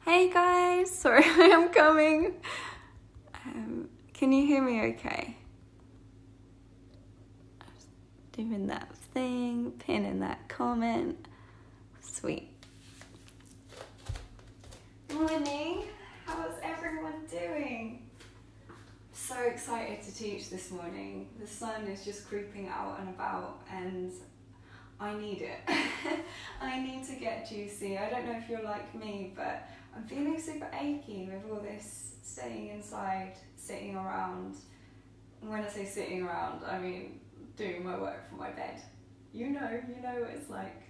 Hey guys, sorry I am coming. Can you hear me okay? Doing that thing, pinning that comment. Sweet. Morning, how's everyone doing? So excited to teach this morning. The sun is just creeping out and about and I need it. I need to get juicy. I don't know if you're like me, but I'm feeling super achy with all this staying inside, sitting around. And when I say sitting around, I mean doing my work from my bed. You know what it's like.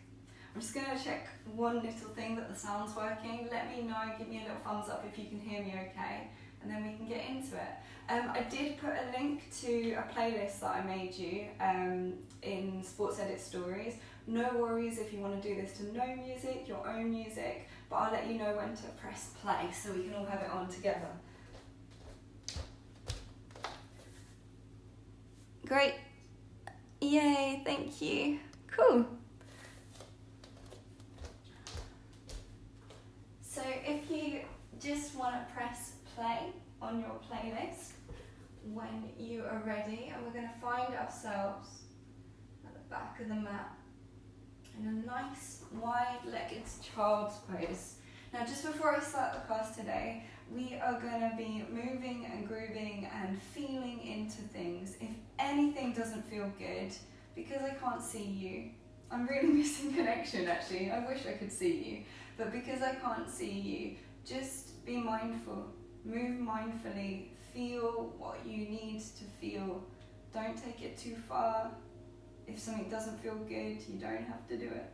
I'm just gonna check one little thing that the sound's working. Let me know, give me a little thumbs up if you can hear me okay, and then we can get into it. I did put a link to a playlist that I made you in Sports Edit Stories. No worries if you want to do this to no music, your own music, but I'll let you know when to press play so we can all have it on together. Great. Yay, thank you. Cool. So if you just want to press play on your playlist when you are ready, and we're going to find ourselves at the back of the mat in a nice wide-legged child's pose. Now just before I start the class today, we are going to be moving and grooving and feeling into things. If anything doesn't feel good, because I can't see you, I'm really missing connection actually, I wish I could see you, but because I can't see you, just be mindful, move mindfully, feel what you need to feel. Don't take it too far. If something doesn't feel good, you don't have to do it.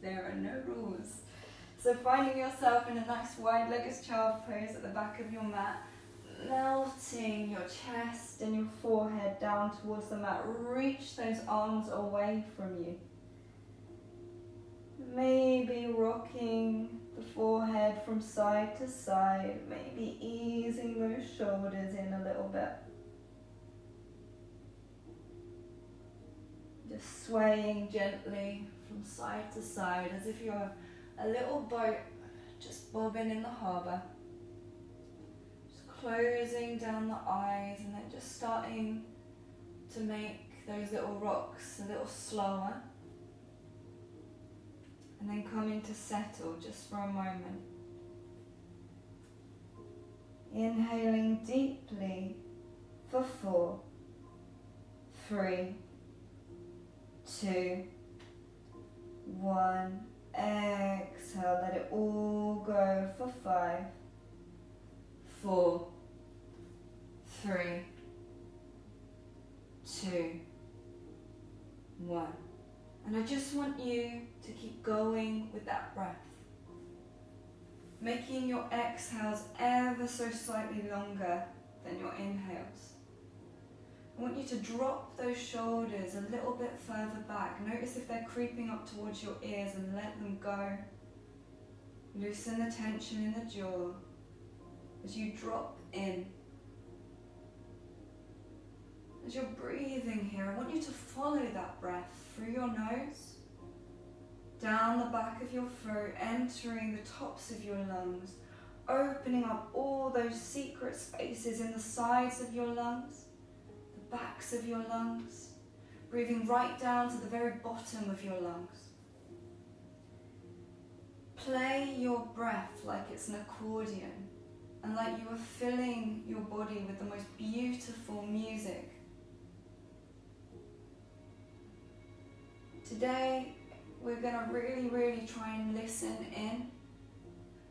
There are no rules. So finding yourself in a nice wide-legged child pose at the back of your mat, melting your chest and your forehead down towards the mat. Reach those arms away from you. Maybe rocking the forehead from side to side, maybe easing those shoulders in a little bit. Just swaying gently from side to side as if you're a little boat just bobbing in the harbour. Just closing down the eyes and then just starting to make those little rocks a little slower. And then coming to settle just for a moment. Inhaling deeply for 4, 3, 2, 1. Exhale, let it all go for 5, 4, 3, 2, 1. And I just want you to keep going with that breath, making your exhales ever so slightly longer than your inhales. I want you to drop those shoulders a little bit further back. Notice if they're creeping up towards your ears and let them go. Loosen the tension in the jaw as you drop in. As you're breathing here, I want you to follow that breath through your nose, down the back of your throat, entering the tops of your lungs, opening up all those secret spaces in the sides of your lungs, the backs of your lungs, breathing right down to the very bottom of your lungs. Play your breath like it's an accordion and like you are filling your body with the most beautiful music. Today, we're going to really try and listen in.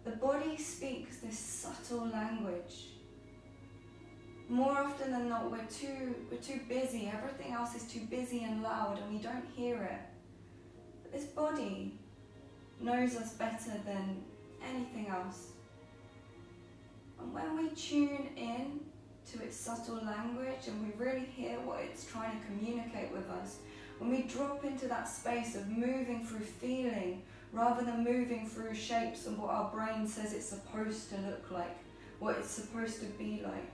The body speaks this subtle language. More often than not, we're too busy. Everything else is too busy and loud and we don't hear it. But this body knows us better than anything else. And when we tune in to its subtle language and we really hear what it's trying to communicate with us, when we drop into that space of moving through feeling rather than moving through shapes and what our brain says it's supposed to look like, what it's supposed to be like,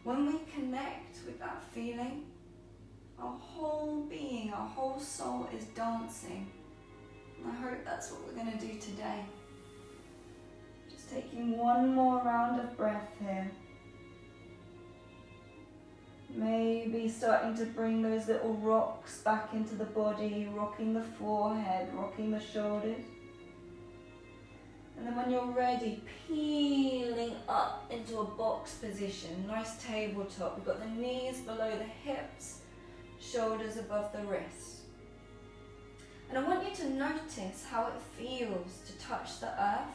when we connect with that feeling, our whole being, our whole soul is dancing. And I hope that's what we're going to do today. Just Taking one more round of breath here. Maybe starting to bring those little rocks back into the body, rocking the forehead, rocking the shoulders. And then when you're ready, peeling up into a box position, nice tabletop. We've got the knees below the hips, shoulders above the wrists. And I want you to notice how it feels to touch the earth,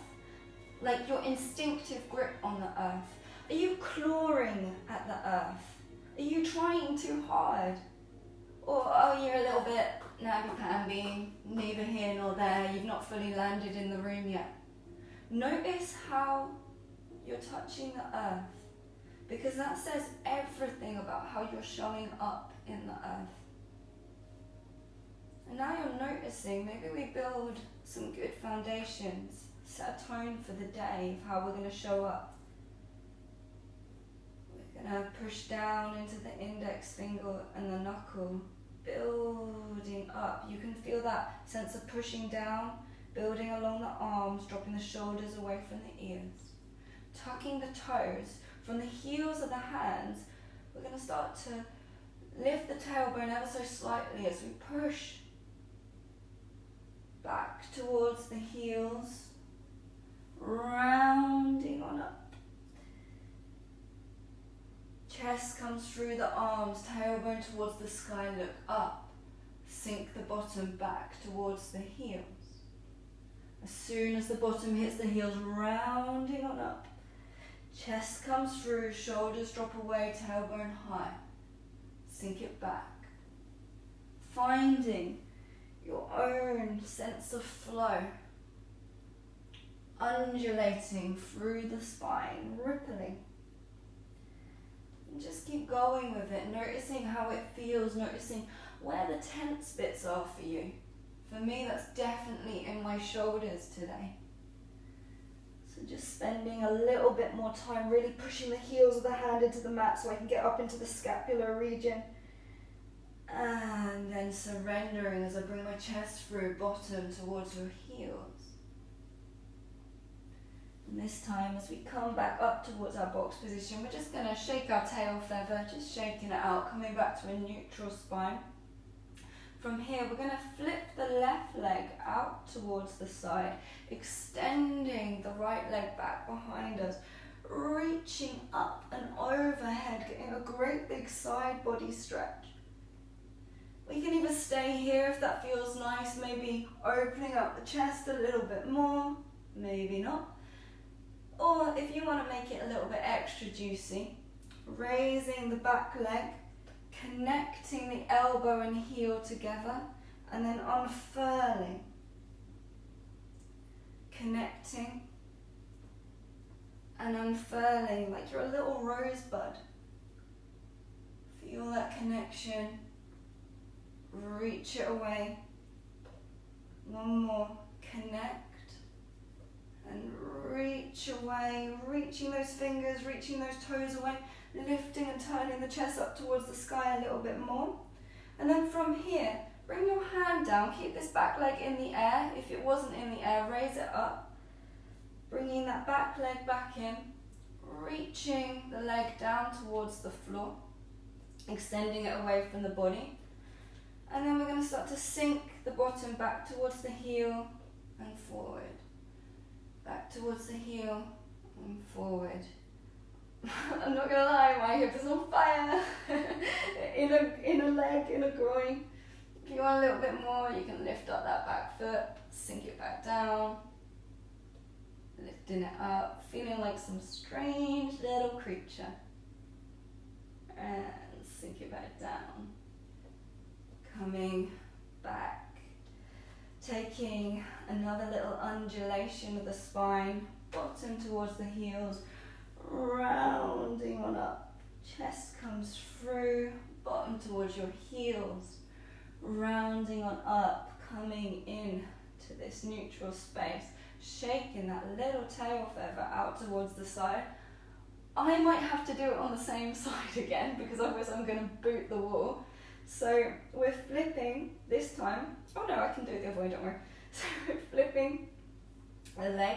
like your instinctive grip on the earth. Are you clawing at the earth? Are you trying too hard? Or are you a little bit namby-pamby, neither here nor there, you've not fully landed in the room yet? Notice how you're touching the earth, because that says everything about how you're showing up in the earth. And now you're noticing, maybe we build some good foundations, set a tone for the day of how we're going to show up. We're going to push down into the index finger and the knuckle, building up. You can feel that sense of pushing down, building along the arms, dropping the shoulders away from the ears. Tucking the toes from the heels of the hands. We're going to start to lift the tailbone ever so slightly as we push back towards the heels, rounding on up. Chest comes through the arms, tailbone towards the sky, look up. Sink the bottom back towards the heels. As soon as the bottom hits the heels, rounding on up. Chest comes through, shoulders drop away, tailbone high. Sink it back. Finding your own sense of flow. Undulating through the spine, rippling. And just keep going with it, noticing how it feels, noticing where the tense bits are for you. For me, that's definitely in my shoulders today. So just spending a little bit more time really pushing the heels of the hand into the mat so I can get up into the scapular region. And then surrendering as I bring my chest through, bottom towards your heels. And this time, as we come back up towards our box position, we're just going to shake our tail feather, just shaking it out, coming back to a neutral spine. From here, we're going to flip the left leg out towards the side, extending the right leg back behind us, reaching up and overhead, getting a great big side body stretch. We can either stay here if that feels nice, maybe opening up the chest a little bit more, maybe not. Or if you want to make it a little bit extra juicy, raising the back leg, connecting the elbow and heel together, and then unfurling. Connecting and unfurling like you're a little rosebud. Feel that connection. Reach it away. One more. Connect and reach away. Reaching those fingers, reaching those toes away. Lifting and turning the chest up towards the sky a little bit more. And then from here, bring your hand down. Keep this back leg in the air. If it wasn't in the air, raise it up. Bringing that back leg back in. Reaching the leg down towards the floor. Extending it away from the body. And then we're going to start to sink the bottom back towards the heel and forward. Back towards the heel and forward. I'm not gonna lie, my hip is on fire. in a leg, in a groin. If you want a little bit more, you can lift up that back foot, sink it back down, lifting it up, feeling like some strange little creature. And sink it back down. Coming back, taking another little undulation of the spine, bottom towards the heels, rounding on up, chest comes through, bottom towards your heels, rounding on up, coming in to this neutral space, shaking that little tail feather out towards the side. I might have to do it on the same side again because otherwise I'm going to boot the wall. So we're flipping this time. Oh no, I can do it the other way, don't worry. So we're flipping the leg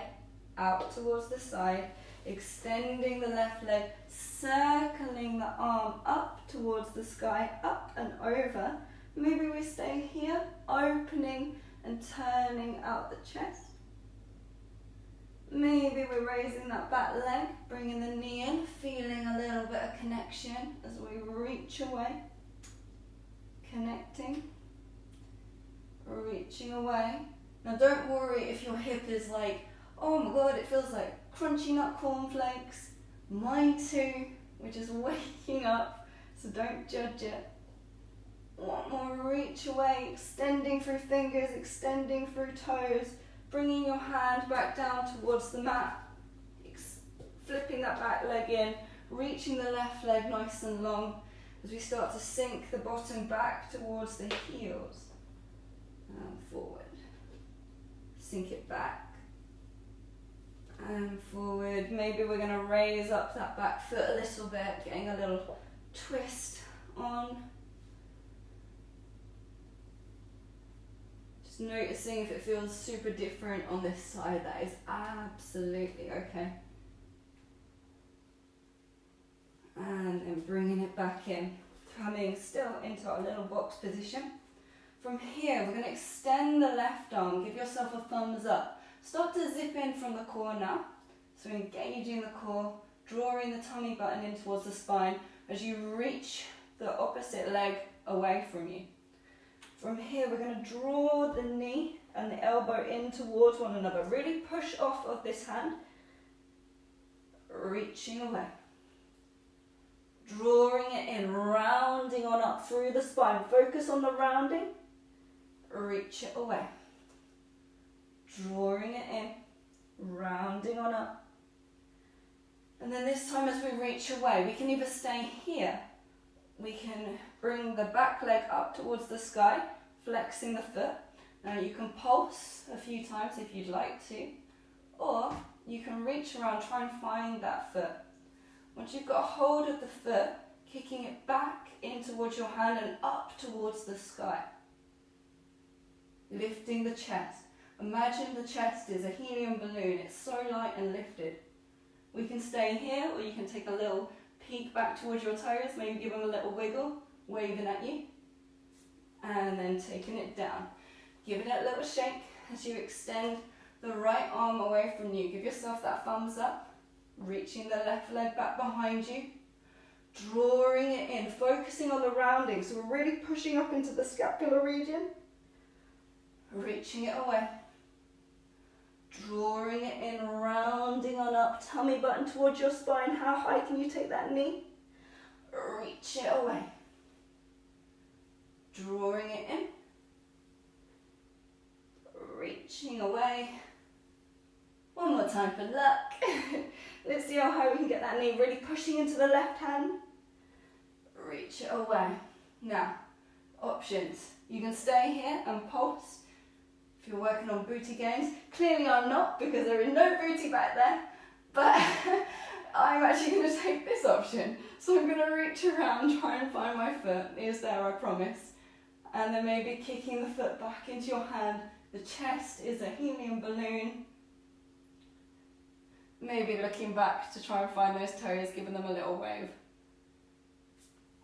out towards the side, extending the left leg, circling the arm up towards the sky, up and over. Maybe we stay here, opening and turning out the chest. Maybe we're raising that back leg, bringing the knee in, feeling a little bit of connection as we reach away. Connecting, reaching away. Now don't worry if your hip is like, oh my god, it feels like crunchy nut cornflakes. Mine too. We're just waking up, so don't judge it. One more reach away, extending through fingers, extending through toes, bringing your hand back down towards the mat, flipping that back leg in, reaching the left leg nice and long as we start to sink the bottom back towards the heels and forward. Sink it back and forward. Maybe we're going to raise up that back foot a little bit, getting a little twist on. Just noticing if it feels super different on this side. That is absolutely okay. And then bringing it back in, coming still into our little box position. From here, we're going to extend the left arm, give yourself a thumbs up. Start to zip in from the core now. So engaging the core, drawing the tummy button in towards the spine as you reach the opposite leg away from you. From here, we're going to draw the knee and the elbow in towards one another. Really push off of this hand, reaching away. Drawing it in, rounding on up through the spine. Focus on the rounding. Reach it away. Drawing it in, rounding on up. And then this time as we reach away, we can either stay here. We can bring the back leg up towards the sky, flexing the foot. Now you can pulse a few times if you'd like to. Or you can reach around, try and find that foot. Once you've got a hold of the foot, kicking it back in towards your hand and up towards the sky. Lifting the chest. Imagine the chest is a helium balloon. It's so light and lifted. We can stay here, or you can take a little peek back towards your toes, maybe give them a little wiggle, waving at you. And then taking it down. Giving it a little shake as you extend the right arm away from you. Give yourself that thumbs up. Reaching the left leg back behind you, drawing it in, focusing on the rounding, so we're really pushing up into the scapular region, reaching it away, drawing it in, rounding on up, tummy button towards your spine. How high can you take that knee? Reach it away, drawing it in, reaching away. One more time for luck. Let's see how high we can get that knee, really pushing into the left hand. Reach it away. Now, options. You can stay here and pulse if you're working on booty gains. Clearly I'm not, because there is no booty back there, but I'm actually going to take this option. So I'm going to reach around, try and find my foot. It's there, I promise. And then maybe kicking the foot back into your hand. The chest is a helium balloon. Maybe looking back to try and find those toes, giving them a little wave.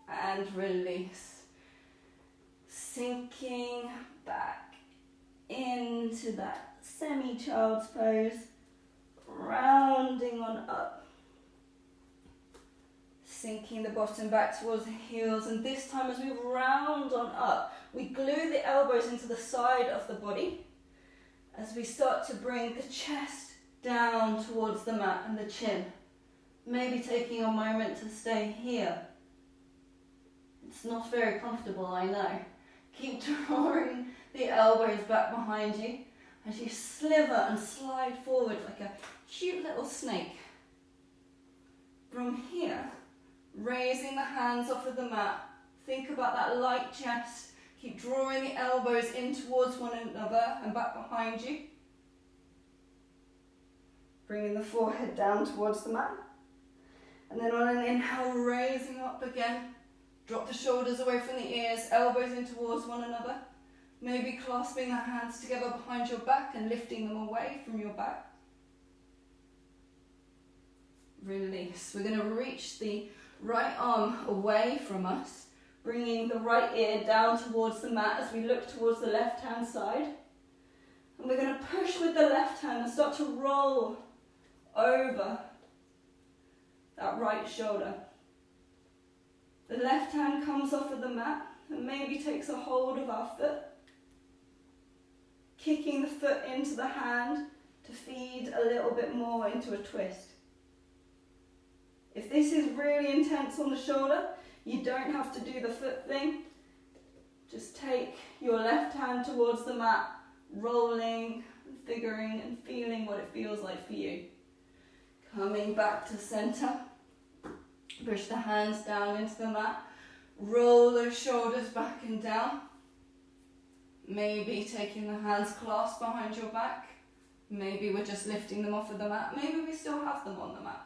And release. Sinking back into that semi-child's pose. Rounding on up. Sinking the bottom back towards the heels. And this time as we round on up, we glue the elbows into the side of the body. As we start to bring the chest down towards the mat and the chin. Maybe taking a moment to stay here. It's not very comfortable, I know. Keep drawing the elbows back behind you as you sliver and slide forward like a cute little snake. From here, raising the hands off of the mat. Think about that light chest. Keep drawing the elbows in towards one another and back behind you. Bringing the forehead down towards the mat. And then on an inhale, raising up again. Drop the shoulders away from the ears, elbows in towards one another. Maybe clasping the hands together behind your back and lifting them away from your back. release. We're going to reach the right arm away from us, bringing the right ear down towards the mat as we look towards the left hand side. And we're going to push with the left hand and start to roll over that right shoulder. The left hand comes off of the mat and maybe takes a hold of our foot, kicking the foot into the hand to feed a little bit more into a twist. If this is really intense on the shoulder, you don't have to do the foot thing. Just take your left hand towards the mat, rolling, figuring and feeling what it feels like for you. Coming back to center. Push the hands down into the mat. Roll those shoulders back and down. Maybe taking the hands clasped behind your back. Maybe we're just lifting them off of the mat. Maybe we still have them on the mat.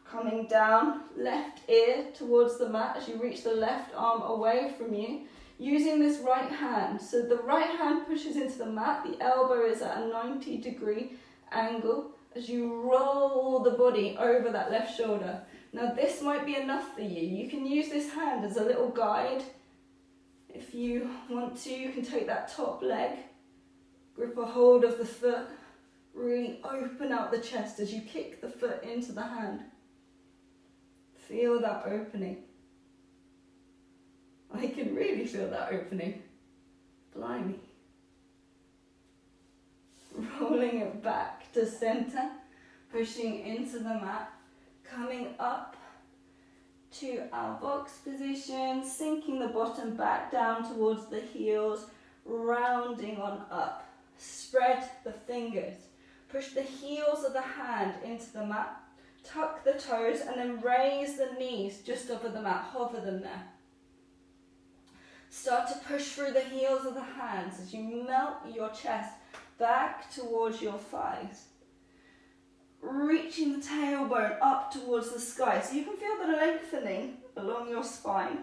Coming down, left ear towards the mat as you reach the left arm away from you. Using this right hand. So the right hand pushes into the mat. The elbow is at a 90-degree angle as you roll the body over that left shoulder. Now this might be enough for you. You can use this hand as a little guide. If you want to, you can take that top leg, grip a hold of the foot, really open out the chest as you kick the foot into the hand. Feel that opening. I can really feel that opening. Blimey. Rolling it back to center, pushing into the mat, coming up to our box position, sinking the bottom back down towards the heels, rounding on up. Spread the fingers. Push the heels of the hand into the mat, tuck the toes and then raise the knees just over the mat, hover them there. Start to push through the heels of the hands as you melt your chest back towards your thighs. Reaching the tailbone up towards the sky so you can feel the lengthening along your spine.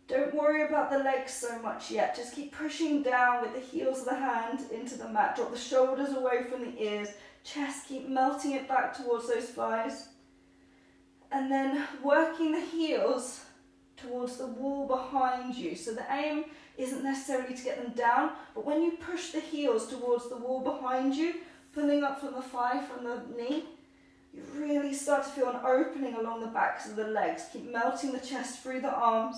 Don't worry about the legs so much yet, just keep pushing down with the heels of the hand into the mat. Drop the shoulders away from the ears, chest, keep melting it back towards those thighs. And then working the heels towards the wall behind you. So the aim isn't necessarily to get them down, but when you push the heels towards the wall behind you, pulling up from the thigh, from the knee, you really start to feel an opening along the backs of the legs. Keep melting the chest through the arms.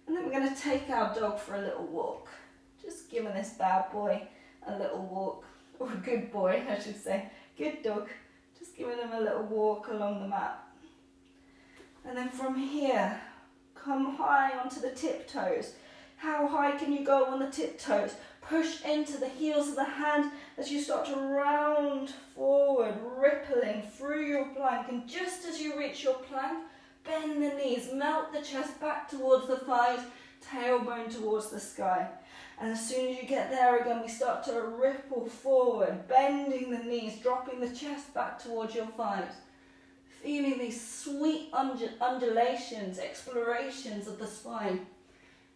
And then we're going to take our dog for a little walk. Just giving this bad boy a little walk, or a good boy, I should say. Good dog. Just giving him a little walk along the mat. And then from here, come high onto the tiptoes. How high can you go on the tiptoes? Push into the heels of the hand as you start to round forward, rippling through your plank. And just as you reach your plank, bend the knees, melt the chest back towards the thighs, tailbone towards the sky. And as soon as you get there again, we start to ripple forward, bending the knees, dropping the chest back towards your thighs. Feeling these sweet undulations, explorations of the spine.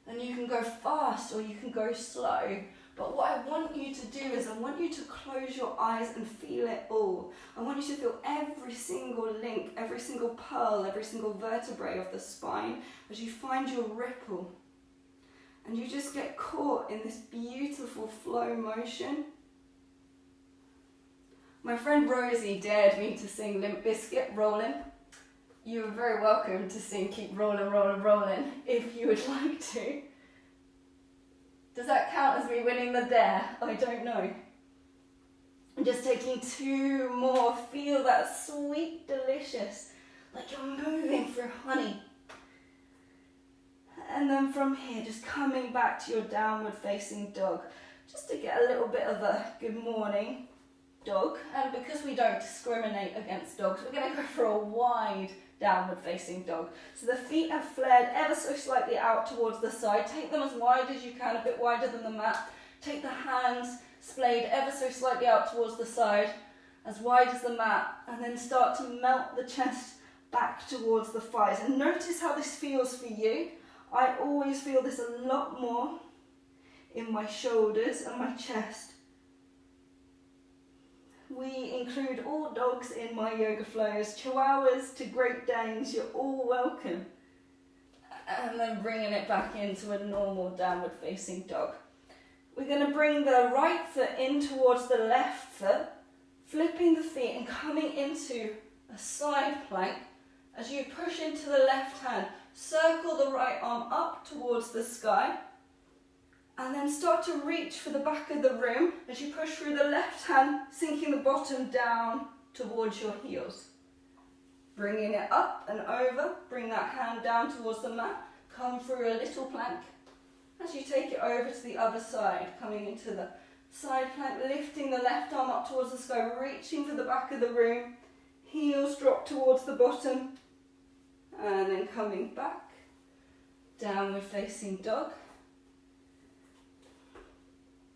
And you can go fast or you can go slow. But what I want you to do is I want you to close your eyes and feel it all. I want you to feel every single link, every single pearl, every single vertebrae of the spine as you find your ripple. And you just get caught in this beautiful flow motion. My friend Rosie dared me to sing Limp Bizkit, Rollin'. You are very welcome to sing Keep Rollin', Rollin', Rollin' if you would like to. Does that count as me winning the dare? I don't know. I'm just taking two more. Feel that sweet, delicious, like you're moving through honey. And then from here, just coming back to your downward facing dog, just to get a little bit of a good morning dog. And because we don't discriminate against dogs, we're going to go for a wide downward facing dog. So the feet have flared ever so slightly out towards the side. Take them as wide as you can, a bit wider than the mat. Take the hands splayed ever so slightly out towards the side, as wide as the mat, and then start to melt the chest back towards the thighs. And notice how this feels for you. I always feel this a lot more in my shoulders and my chest. we include all dogs in my yoga flows, Chihuahuas to Great Danes, you're all welcome. And then bringing it back into a normal downward facing dog. We're going to bring the right foot in towards the left foot, flipping the feet and coming into a side plank. As you push into the left hand, circle the right arm up towards the sky, and then start to reach for the back of the room as you push through the left hand, sinking the bottom down towards your heels. Bringing it up and over, bring that hand down towards the mat, come through a little plank. As you take it over to the other side, coming into the side plank, lifting the left arm up towards the sky, reaching for the back of the room, heels drop towards the bottom, and then coming back, downward facing dog.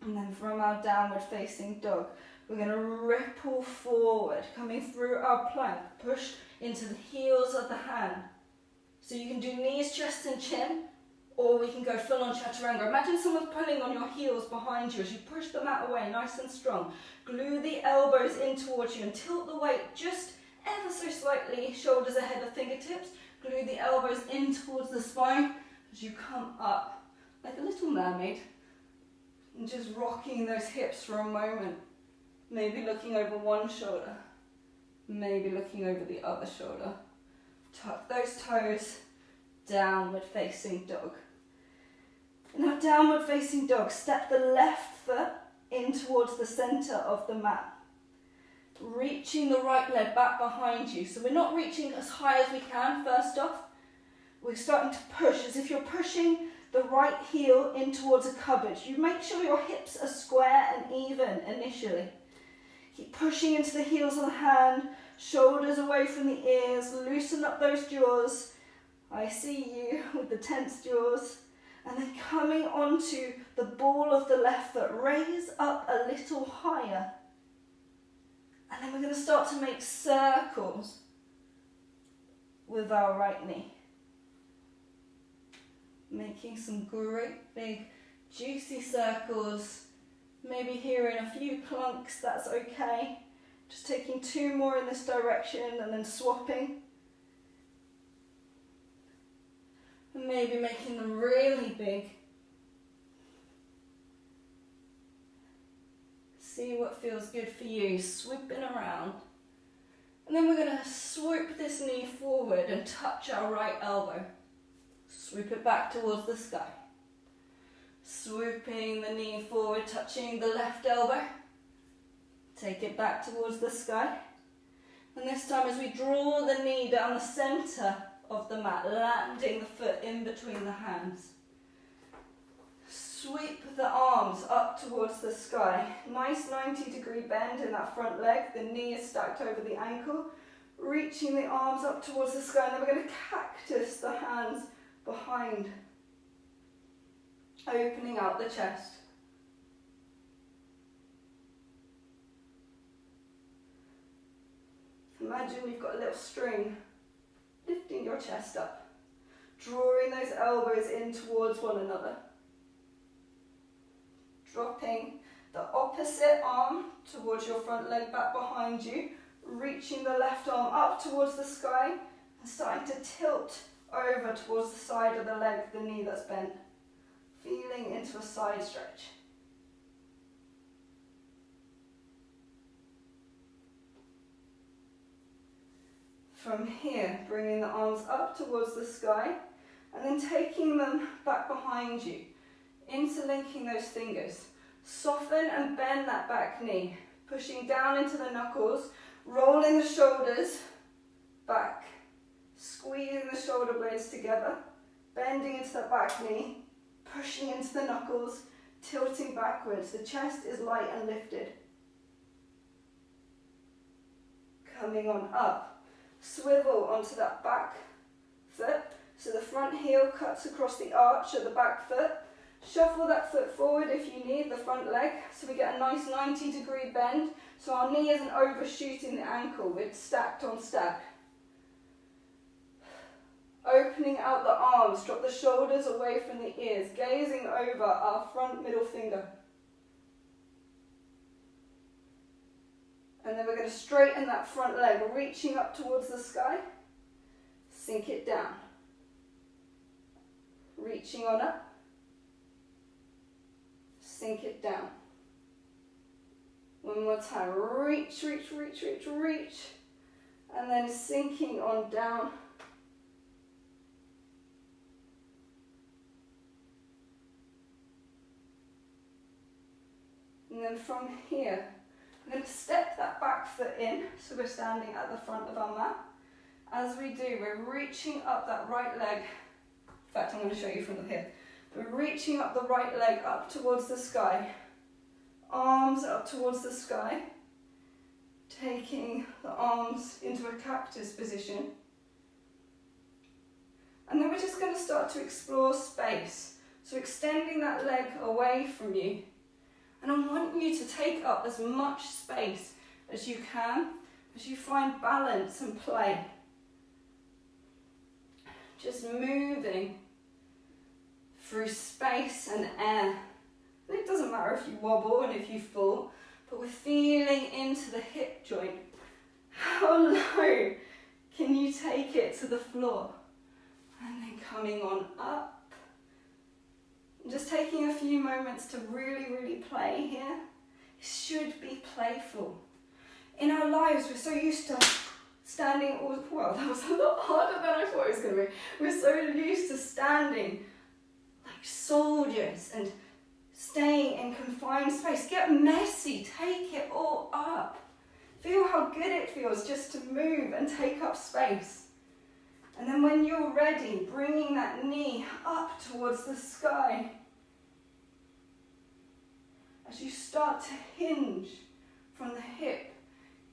And then from our downward facing dog, we're going to ripple forward, coming through our plank, push into the heels of the hand. So you can do knees, chest and chin, or we can go full on chaturanga. Imagine someone pulling on your heels behind you as you push the mat away, nice and strong. Glue the elbows in towards you and tilt the weight just ever so slightly, shoulders ahead of fingertips. Glue the elbows in towards the spine as you come up like a little mermaid. And just rocking those hips for a moment. Maybe looking over one shoulder. Maybe looking over the other shoulder. Tuck those toes. Downward facing dog. In our downward facing dog, step the left foot in towards the center of the mat. Reaching the right leg back behind you. So we're not reaching as high as we can first off. We're starting to push as if you're pushing the right heel in towards a cupboard. You make sure your hips are square and even initially. Keep pushing into the heels of the hand, shoulders away from the ears, loosen up those jaws. I see you with the tense jaws. And then coming onto the ball of the left foot, raise up a little higher. And then we're going to start to make circles with our right knee. Making some great big juicy circles, maybe hearing a few clunks, that's okay. Just taking 2 more in this direction and then swapping. And maybe making them really big. See what feels good for you, swooping around. And then we're going to swoop this knee forward and touch our right elbow. Swoop it back towards the sky. Swooping the knee forward, touching the left elbow. Take it back towards the sky. And this time as we draw the knee down the center of the mat, landing the foot in between the hands. Sweep the arms up towards the sky. Nice 90-degree bend in that front leg. The knee is stacked over the ankle. Reaching the arms up towards the sky. And then we're going to cactus the hands behind, opening out the chest. Imagine you've got a little string, lifting your chest up, drawing those elbows in towards one another. Dropping the opposite arm towards your front leg back behind you, reaching the left arm up towards the sky and starting to tilt over towards the side of the leg, the knee that's bent. Feeling into a side stretch. From here, bringing the arms up towards the sky and then taking them back behind you, interlinking those fingers. Soften and bend that back knee, pushing down into the knuckles, rolling the shoulders back, squeezing the shoulder blades together, bending into the back knee, pushing into the knuckles, tilting backwards. The chest is light and lifted. Coming on up, swivel onto that back foot, so the front heel cuts across the arch of the back foot. Shuffle that foot forward if you need, the front leg, so we get a nice 90-degree bend, so our knee isn't overshooting the ankle, it's stacked on stack. Opening out the arms, drop the shoulders away from the ears, gazing over our front middle finger. And then we're going to straighten that front leg, reaching up towards the sky. Sink it down. Reaching on up. Sink it down. One more time. Reach, reach, reach, reach, reach. And then sinking on down. And then from here, I'm going to step that back foot in, so we're standing at the front of our mat. As we do, we're reaching up that right leg. In fact, I'm going to show you from here. We're reaching up the right leg up towards the sky. Arms up towards the sky. Taking the arms into a cactus position. And then we're just going to start to explore space. So extending that leg away from you. And I want you to take up as much space as you can, as you find balance and play. Just moving through space and air. And it doesn't matter if you wobble and if you fall, but we're feeling into the hip joint. How low can you take it to the floor? And then coming on up. Just taking a few moments to really, really play here. It should be playful. In our lives, we're so used to standing, well, that was a lot harder than I thought it was going to be. We're so used to standing like soldiers and staying in confined space. Get messy, take it all up. Feel how good it feels just to move and take up space. And then when you're ready, bringing that knee up towards the sky. As you start to hinge from the hip,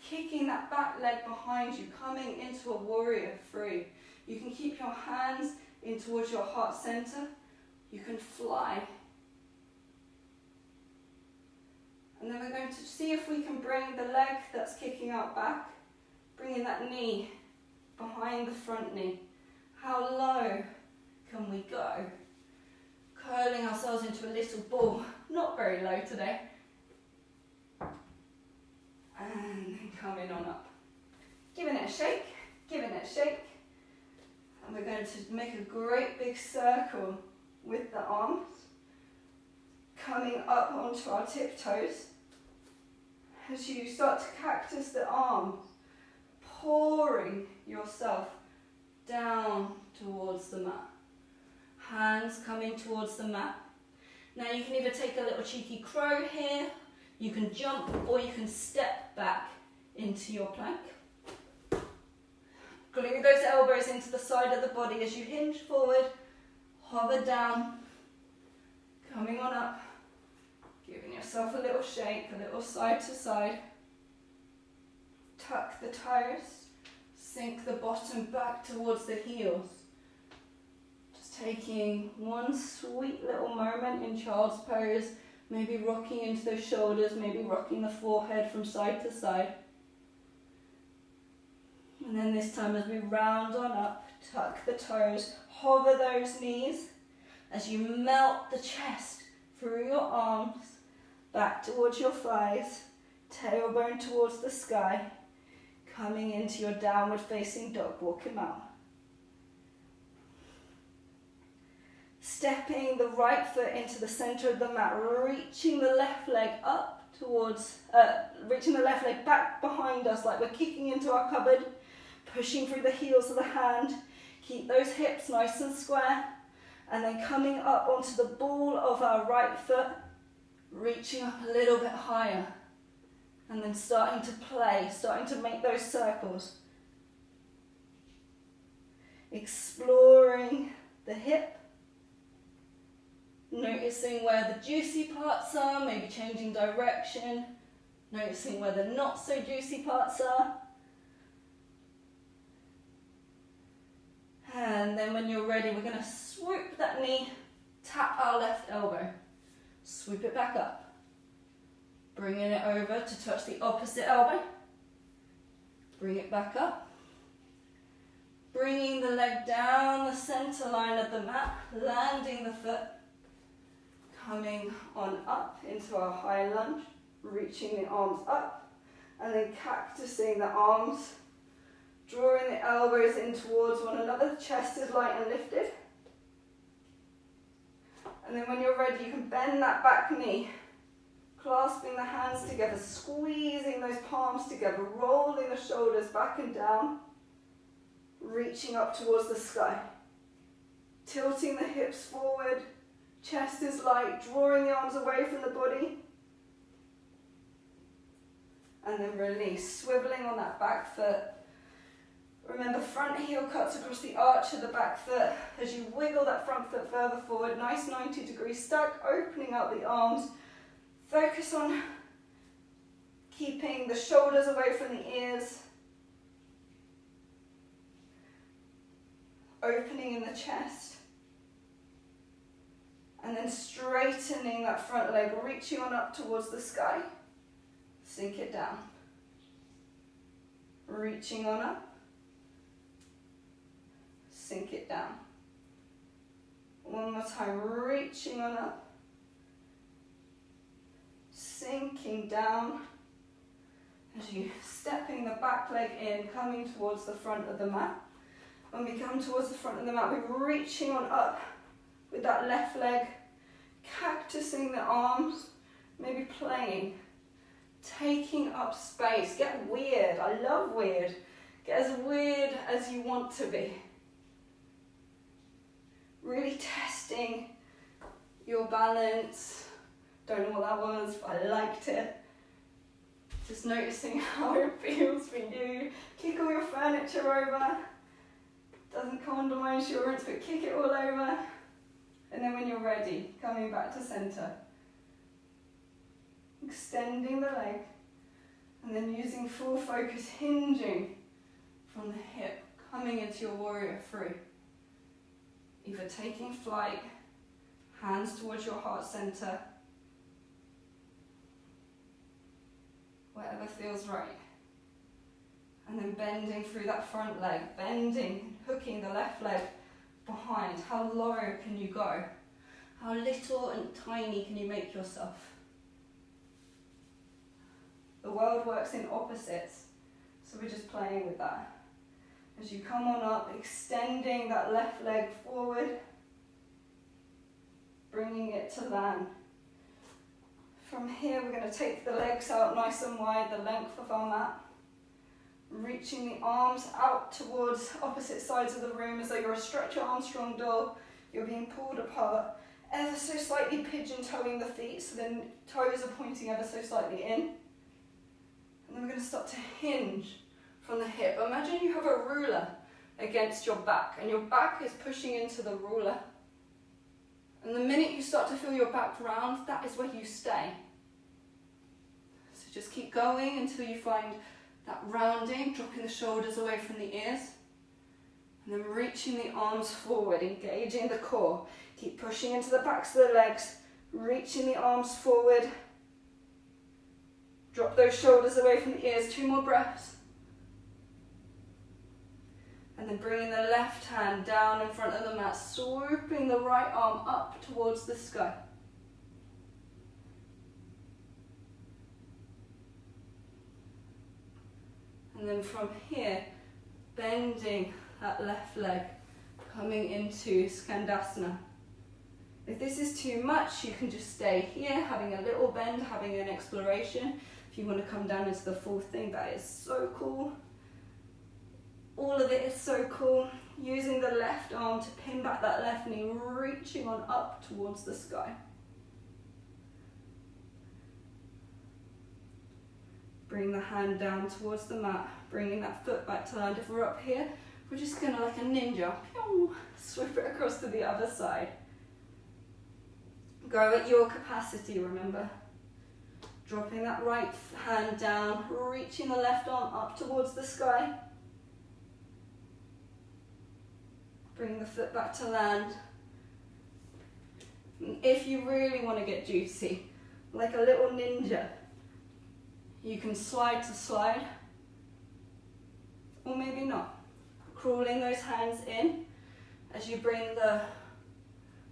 kicking that back leg behind you, coming into a warrior three. You can keep your hands in towards your heart center. You can fly. And then we're going to see if we can bring the leg that's kicking out back, bringing that knee behind the front knee. How low can we go? Curling ourselves into a little ball. Not very low today. And then coming on up. Giving it a shake, giving it a shake. And we're going to make a great big circle with the arms. Coming up onto our tiptoes. As you start to cactus the arms, pouring yourself down towards the mat. Hands coming towards the mat. Now you can either take a little cheeky crow here, you can jump, or you can step back into your plank. Glue those elbows into the side of the body as you hinge forward, hover down, coming on up, giving yourself a little shake, a little side to side. Tuck the toes, sink the bottom back towards the heels. Just taking one sweet little moment in child's pose, maybe rocking into those shoulders, maybe rocking the forehead from side to side. And then this time as we round on up, tuck the toes, hover those knees as you melt the chest through your arms, back towards your thighs, tailbone towards the sky, coming into your downward facing dog, walk him out. Stepping the right foot into the center of the mat, reaching the left leg up towards, reaching the left leg back behind us like we're kicking into our cupboard, pushing through the heels of the hand, keep those hips nice and square, and then coming up onto the ball of our right foot, reaching up a little bit higher, and then starting to play, starting to make those circles. Exploring the hip, noticing where the juicy parts are, maybe changing direction, noticing where the not so juicy parts are. And then when you're ready, we're going to swoop that knee, tap our left elbow, swoop it back up, bringing it over to touch the opposite elbow, bring it back up, bringing the leg down the center line of the mat, landing the foot, coming on up into our high lunge, reaching the arms up, And then cactusing the arms, drawing the elbows in towards one another. The chest is light and lifted. And then when you're ready, you can bend that back knee, clasping the hands together, squeezing those palms together, rolling the shoulders back and down, reaching up towards the sky. Tilting the hips forward, chest is light, drawing the arms away from the body. And then release, swiveling on that back foot. Remember, front heel cuts across the arch of the back foot. As you wiggle that front foot further forward, nice 90-degree stack, opening out the arms. Focus on keeping the shoulders away from the ears. Opening in the chest. And then straightening that front leg, reaching on up towards the sky. Sink it down. Reaching on up. Sink it down. One more time, reaching on up. Sinking down. As you stepping the back leg in, coming towards the front of the mat. When we come towards the front of the mat, we're reaching on up with that left leg, cactusing the arms, maybe playing, taking up space. Get weird. I love weird. Get as weird as you want to be. Really testing your balance. Don't know what that was, but I liked it. Just noticing how it feels for you. Kick all your furniture over. Doesn't come under my insurance, but kick it all over. And then when you're ready, coming back to center. Extending the leg. And then using full focus, hinging from the hip, coming into your warrior three. Either taking flight, hands towards your heart center, whatever feels right. And then bending through that front leg, bending, hooking the left leg behind. How low can you go? How little and tiny can you make yourself? The world works in opposites, so we're just playing with that. As you come on up, extending that left leg forward, bringing it to land. From here, we're going to take the legs out nice and wide, the length of our mat. Reaching the arms out towards opposite sides of the room as though you're a Stretch Armstrong doll. You're being pulled apart, ever so slightly pigeon-toeing the feet, so the toes are pointing ever so slightly in. And then we're going to start to hinge from the hip. Imagine you have a ruler against your back, and your back is pushing into the ruler. And the minute you start to feel your back round, that is where you stay. So just keep going until you find that rounding, dropping the shoulders away from the ears. And then reaching the arms forward, engaging the core. Keep pushing into the backs of the legs, reaching the arms forward. Drop those shoulders away from the ears, 2 more breaths. And then bringing the left hand down in front of the mat, swooping the right arm up towards the sky. And then from here, bending that left leg, coming into Skandasana. If this is too much, you can just stay here, having a little bend, having an exploration. If you want to come down into the full thing, that is so cool. All of it is so cool. Using the left arm to pin back that left knee, reaching on up towards the sky. Bring the hand down towards the mat, bringing that foot back to land. If we're up here, we're just going to, like a ninja, sweep it across to the other side. Go at your capacity, remember. Dropping that right hand down, reaching the left arm up towards the sky. Bring the foot back to land. And if you really want to get juicy, like a little ninja, you can slide to slide, or maybe not. Crawling those hands in as you bring the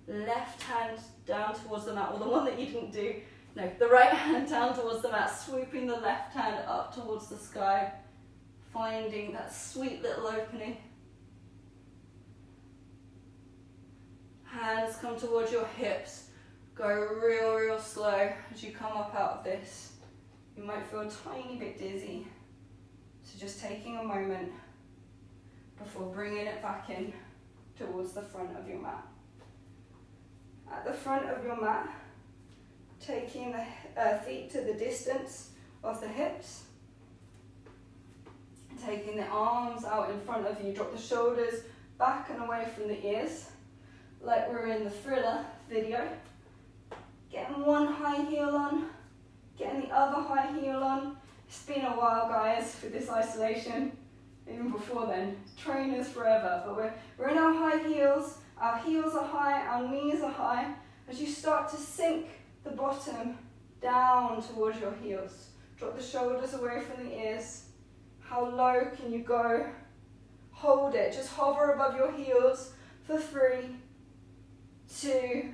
left hand down towards the mat, or the one that you didn't do, no, the right hand down towards the mat, swooping the left hand up towards the sky, finding that sweet little opening. Hands come towards your hips, go real slow as you come up out of this. You might feel a tiny bit dizzy, so just taking a moment before bringing it back in towards the front of your mat. At the front of your mat, taking the feet to the distance of the hips, taking the arms out in front of you, drop the shoulders back and away from the ears, like we're in the Thriller video. Getting one high heel on, getting the other high heel on. It's been a while, guys, for this isolation. Even before then, trainers forever, but we're in our high heels are high, our knees are high. As you start to sink the bottom down towards your heels, drop the shoulders away from the ears. How low can you go? Hold it, just hover above your heels for 3, 2,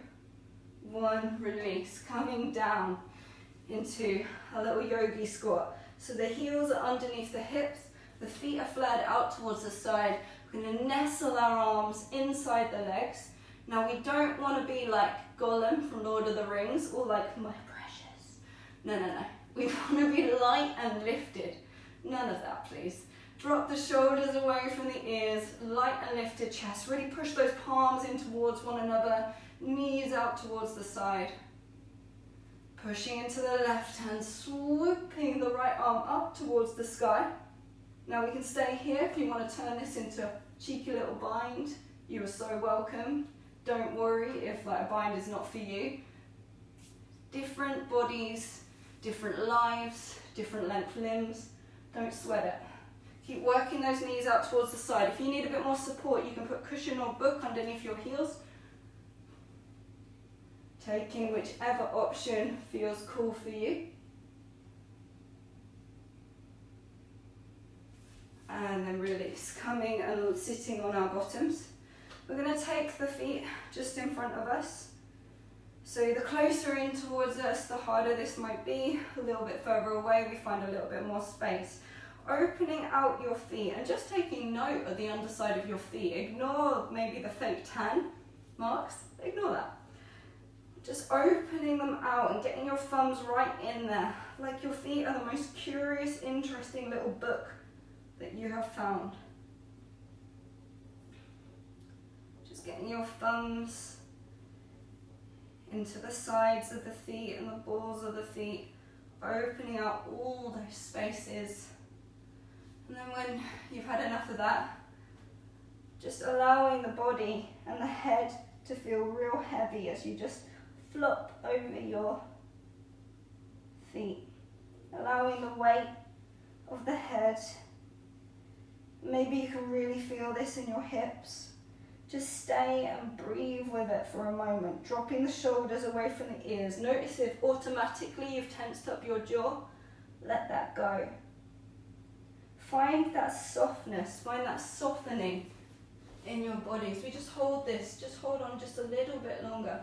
1, release. Coming down into a little yogi squat. So the heels are underneath the hips, the feet are flared out towards the side. We're going to nestle our arms inside the legs. Now we don't want to be like Gollum from Lord of the Rings or like my precious. No. We want to be light and lifted. None of that, please. Drop the shoulders away from the ears, light and lifted chest. Really push those palms in towards one another, knees out towards the side. Pushing into the left hand, swooping the right arm up towards the sky. Now we can stay here. If you want to turn this into a cheeky little bind, you are so welcome. Don't worry if like a bind is not for you. Different bodies, different lives, different length limbs. Don't sweat it. Keep working those knees out towards the side. If you need a bit more support, you can put cushion or book underneath your heels. Taking whichever option feels cool for you. And then release, coming and sitting on our bottoms. We're going to take the feet just in front of us. So the closer in towards us, the harder this might be. A little bit further away, we find a little bit more space. Opening out your feet and just taking note of the underside of your feet. Ignore maybe the fake tan marks, ignore that. Just opening them out and getting your thumbs right in there. Like your feet are the most curious, interesting little book that you have found. Just getting your thumbs into the sides of the feet and the balls of the feet, opening out all those spaces. And then when you've had enough of that, just allowing the body and the head to feel real heavy as you just flop over your feet, allowing the weight of the head. Maybe you can really feel this in your hips. Just stay and breathe with it for a moment, dropping the shoulders away from the ears. Notice if automatically you've tensed up your jaw, let that go. Find that softness, find that softening in your bodies. We just hold this, just hold on just a little bit longer.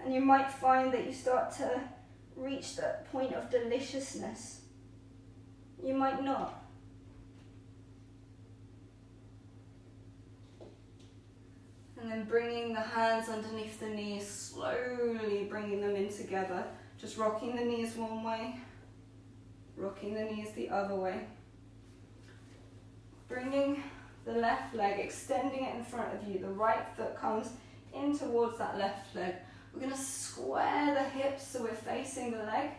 And you might find that you start to reach that point of deliciousness. You might not. And then bringing the hands underneath the knees, slowly bringing them in together. Just rocking the knees one way, rocking the knees the other way. Bringing the left leg, extending it in front of you. The right foot comes in towards that left leg. We're going to square the hips so we're facing the leg.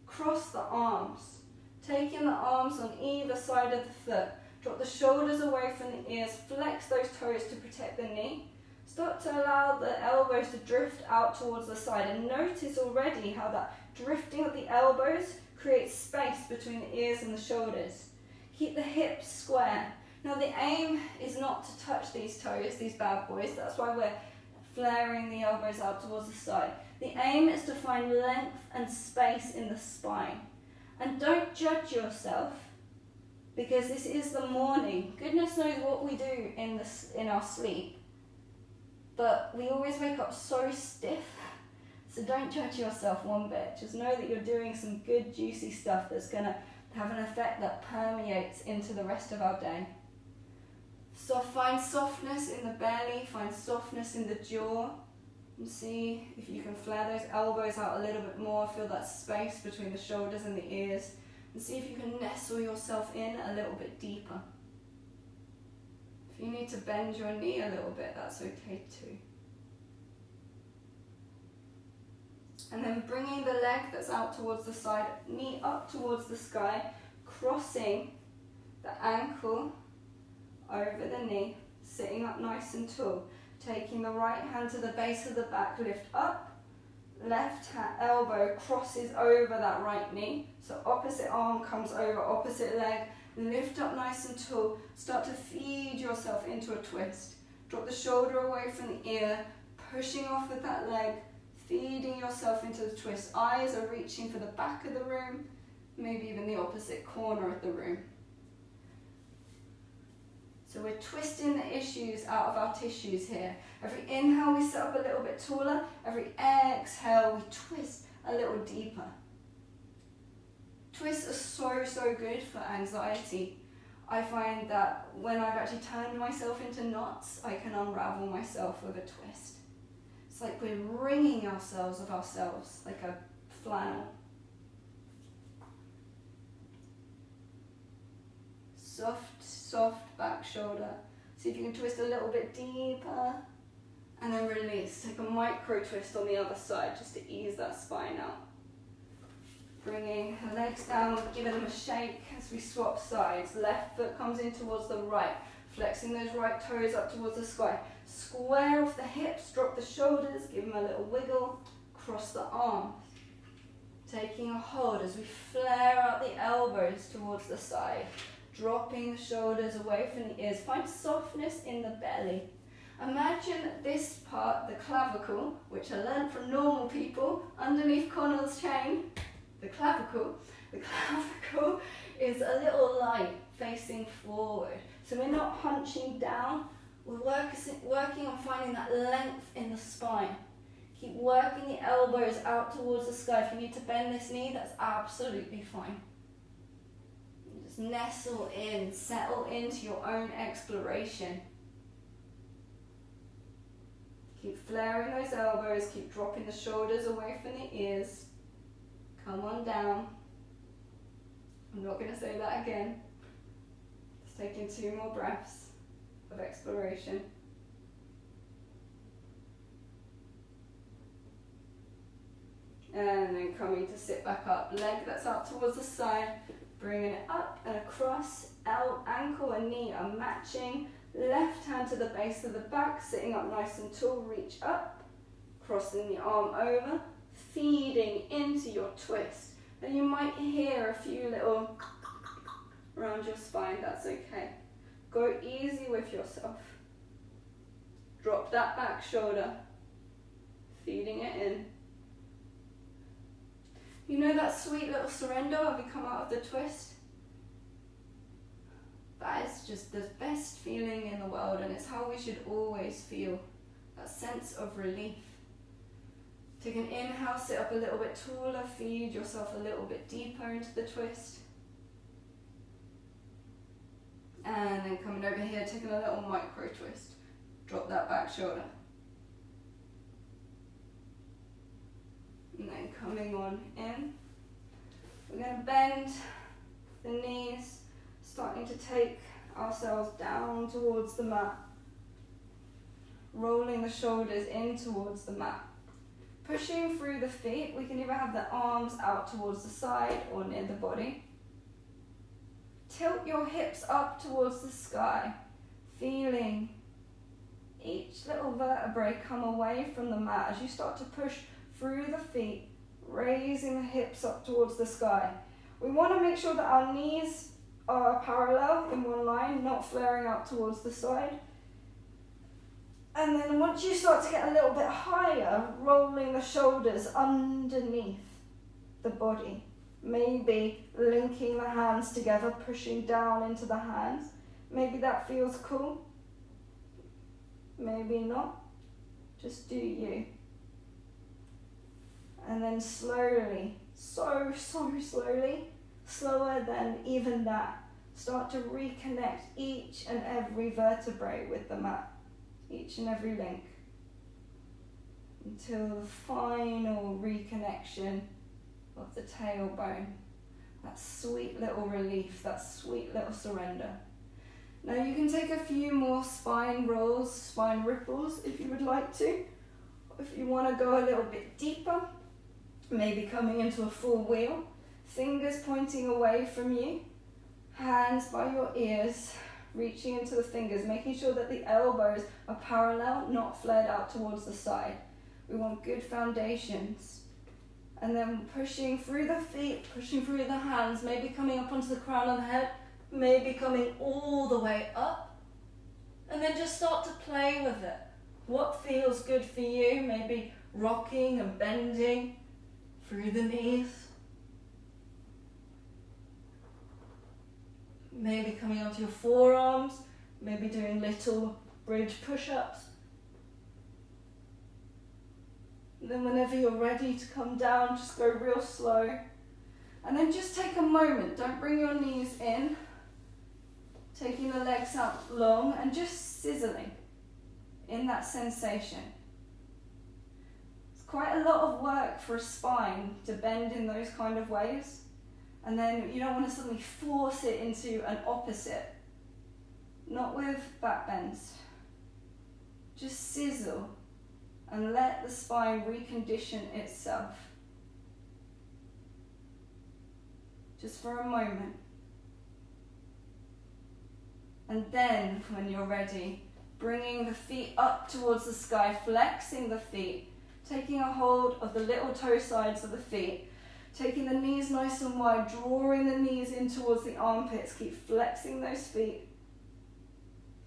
Cross the arms. Taking the arms on either side of the foot. Drop the shoulders away from the ears. Flex those toes to protect the knee. Start to allow the elbows to drift out towards the side. And notice already how that drifting of the elbows creates space between the ears and the shoulders. Keep the hips square. Now the aim is not to touch these toes, these bad boys. That's why we're flaring the elbows out towards the side. The aim is to find length and space in the spine. And don't judge yourself, because this is the morning. Goodness knows what we do in our sleep. but we always wake up so stiff. So don't judge yourself one bit. Just know that you're doing some good juicy stuff that's going to have an effect that permeates into the rest of our day. So find softness in the belly, find softness in the jaw, and see if you can flare those elbows out a little bit more. Feel that space between the shoulders and the ears, and see if you can nestle yourself in a little bit deeper. If you need to bend your knee a little bit, that's okay too. And then bringing the leg that's out towards the side, knee up towards the sky, crossing the ankle over the knee, sitting up nice and tall. Taking the right hand to the base of the back, lift up, left elbow crosses over that right knee. So opposite arm comes over opposite leg, lift up nice and tall, start to feed yourself into a twist. Drop the shoulder away from the ear, pushing off with that leg, feeding yourself into the twist. Eyes are reaching for the back of the room, maybe even the opposite corner of the room. So we're twisting the issues out of our tissues here. Every inhale we sit up a little bit taller, every exhale we twist a little deeper. Twists are so good for anxiety. I find that when I've actually turned myself into knots, I can unravel myself with a twist. It's like we're wringing ourselves of ourselves, like a flannel. Soft back shoulder. See if you can twist a little bit deeper, and then release. Take a micro twist on the other side just to ease that spine out. Bringing the legs down, giving them a shake as we swap sides. Left foot comes in towards the right, flexing those right toes up towards the sky. Square off the hips, drop the shoulders, give them a little wiggle, cross the arms. Taking a hold as we flare out the elbows towards the side, dropping the shoulders away from the ears. Find softness in the belly. Imagine this part, the clavicle, which I learned from normal people, underneath Connell's chain. The clavicle is a little light facing forward. So we're not hunching down, we're working on finding that length in the spine. Keep working the elbows out towards the sky. If you need to bend this knee, that's absolutely fine. Just nestle in, settle into your own exploration. Keep flaring those elbows, keep dropping the shoulders away from the ears. Come on down. I'm not going to say that again. Just taking 2 more breaths of exploration. And then coming to sit back up. Leg that's out towards the side. Bringing it up and across. Ankle and knee are matching. Left hand to the base of the back. Sitting up nice and tall. Reach up. Crossing the arm over. Feeding into your twist. And you might hear a few little around your spine. That's okay. Go easy with yourself. Drop that back shoulder. Feeding it in. You know that sweet little surrender when we come out of the twist? That is just the best feeling in the world, and it's how we should always feel. That sense of relief. Take an inhale, sit up a little bit taller, feed yourself a little bit deeper into the twist. And then coming over here, taking a little micro twist. Drop that back shoulder. And then coming on in. We're going to bend the knees, starting to take ourselves down towards the mat. Rolling the shoulders in towards the mat. Pushing through the feet, we can either have the arms out towards the side or near the body. Tilt your hips up towards the sky, feeling each little vertebrae come away from the mat as you start to push through the feet, raising the hips up towards the sky. We want to make sure that our knees are parallel in one line, not flaring out towards the side. And then once you start to get a little bit higher, rolling the shoulders underneath the body. Maybe linking the hands together, pushing down into the hands. Maybe that feels cool. Maybe not. Just do you. And then slowly, so slowly, slower than even that, start to reconnect each and every vertebrae with the mat, each and every link, until the final reconnection of the tailbone. That sweet little relief, that sweet little surrender. Now you can take a few more spine rolls, spine ripples if you would like to. If you want to go a little bit deeper, maybe coming into a full wheel, fingers pointing away from you, hands by your ears, reaching into the fingers, making sure that the elbows are parallel, not flared out towards the side. We want good foundations. And then pushing through the feet, pushing through the hands, maybe coming up onto the crown of the head, maybe coming all the way up. And then just start to play with it. What feels good for you? Maybe rocking and bending through the knees. Maybe coming onto your forearms, maybe doing little bridge push-ups. Then whenever you're ready to come down, just go real slow. And then just take a moment, don't bring your knees in. Taking the legs out long and just sizzling in that sensation. It's quite a lot of work for a spine to bend in those kind of ways. And then you don't want to suddenly force it into an opposite. Not with back bends. Just sizzle. And let the spine recondition itself. Just for a moment. And then, when you're ready, bringing the feet up towards the sky, flexing the feet, taking a hold of the little toe sides of the feet, taking the knees nice and wide, drawing the knees in towards the armpits, keep flexing those feet.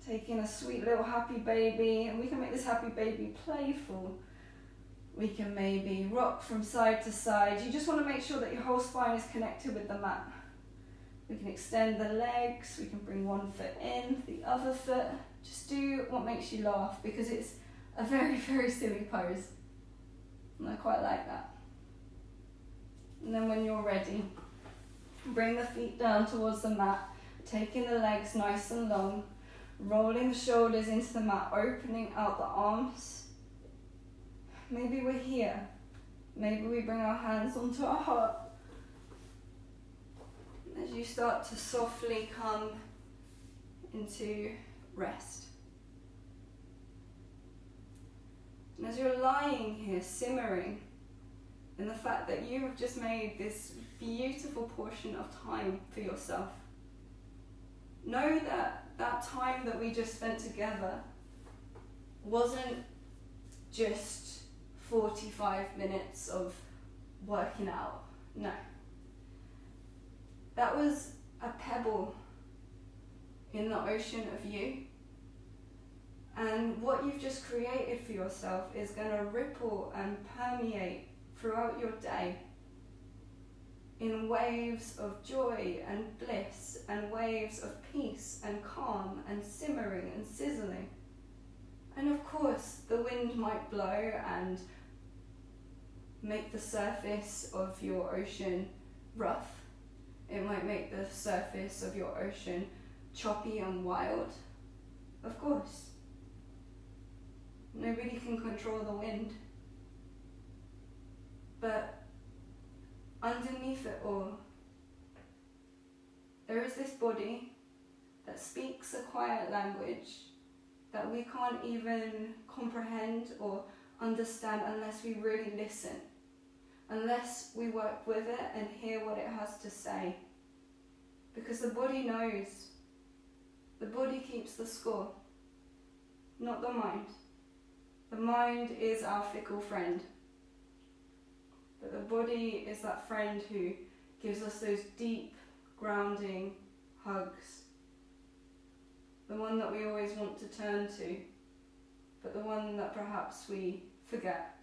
Taking a sweet little happy baby, and we can make this happy baby playful. We can maybe rock from side to side. You just want to make sure that your whole spine is connected with the mat. We can extend the legs, we can bring one foot in, the other foot. Just do what makes you laugh, because it's a very, very silly pose. And I quite like that. And then when you're ready, bring the feet down towards the mat, taking the legs nice and long, rolling the shoulders into the mat, opening out the arms. Maybe we're here. Maybe we bring our hands onto our heart. As you start to softly come into rest. And as you're lying here, simmering in the fact that you have just made this beautiful portion of time for yourself, know that that time that we just spent together wasn't just 45 minutes of working out. No. That was a pebble in the ocean of you. And what you've just created for yourself is going to ripple and permeate throughout your day in waves of joy and bliss and waves of peace and calm and simmering and sizzling. And of course, the wind might blow and make the surface of your ocean rough. It might make the surface of your ocean choppy and wild. Of course. Nobody can control the wind. But underneath it all, there is this body that speaks a quiet language that we can't even comprehend or understand unless we really listen, unless we work with it and hear what it has to say. Because the body knows. The body keeps the score, not the mind. The mind is our fickle friend. But the body is that friend who gives us those deep, grounding hugs. The one that we always want to turn to, but the one that perhaps we forget.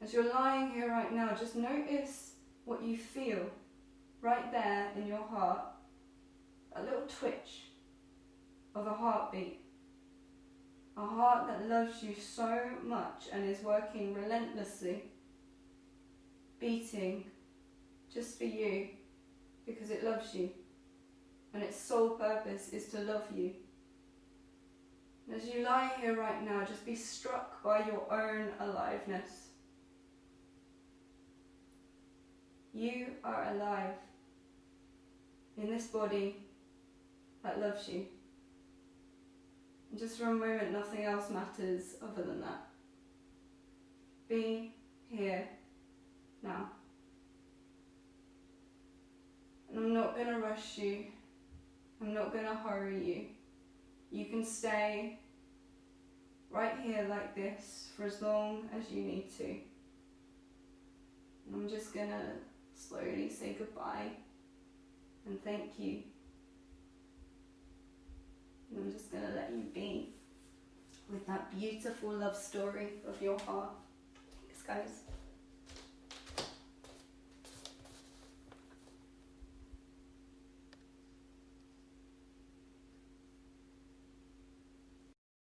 As you're lying here right now, just notice what you feel right there in your heart. A little twitch of a heartbeat. A heart that loves you so much and is working relentlessly, beating just for you because it loves you, and its sole purpose is to love you. And as you lie here right now, just be struck by your own aliveness. You are alive in this body that loves you. And just for a moment, nothing else matters other than that. Be here now. And I'm not going to rush you. I'm not going to hurry you. You can stay right here like this for as long as you need to. And I'm just going to slowly say goodbye and thank you. And I'm just going to let you be with that beautiful love story of your heart. Thanks, guys.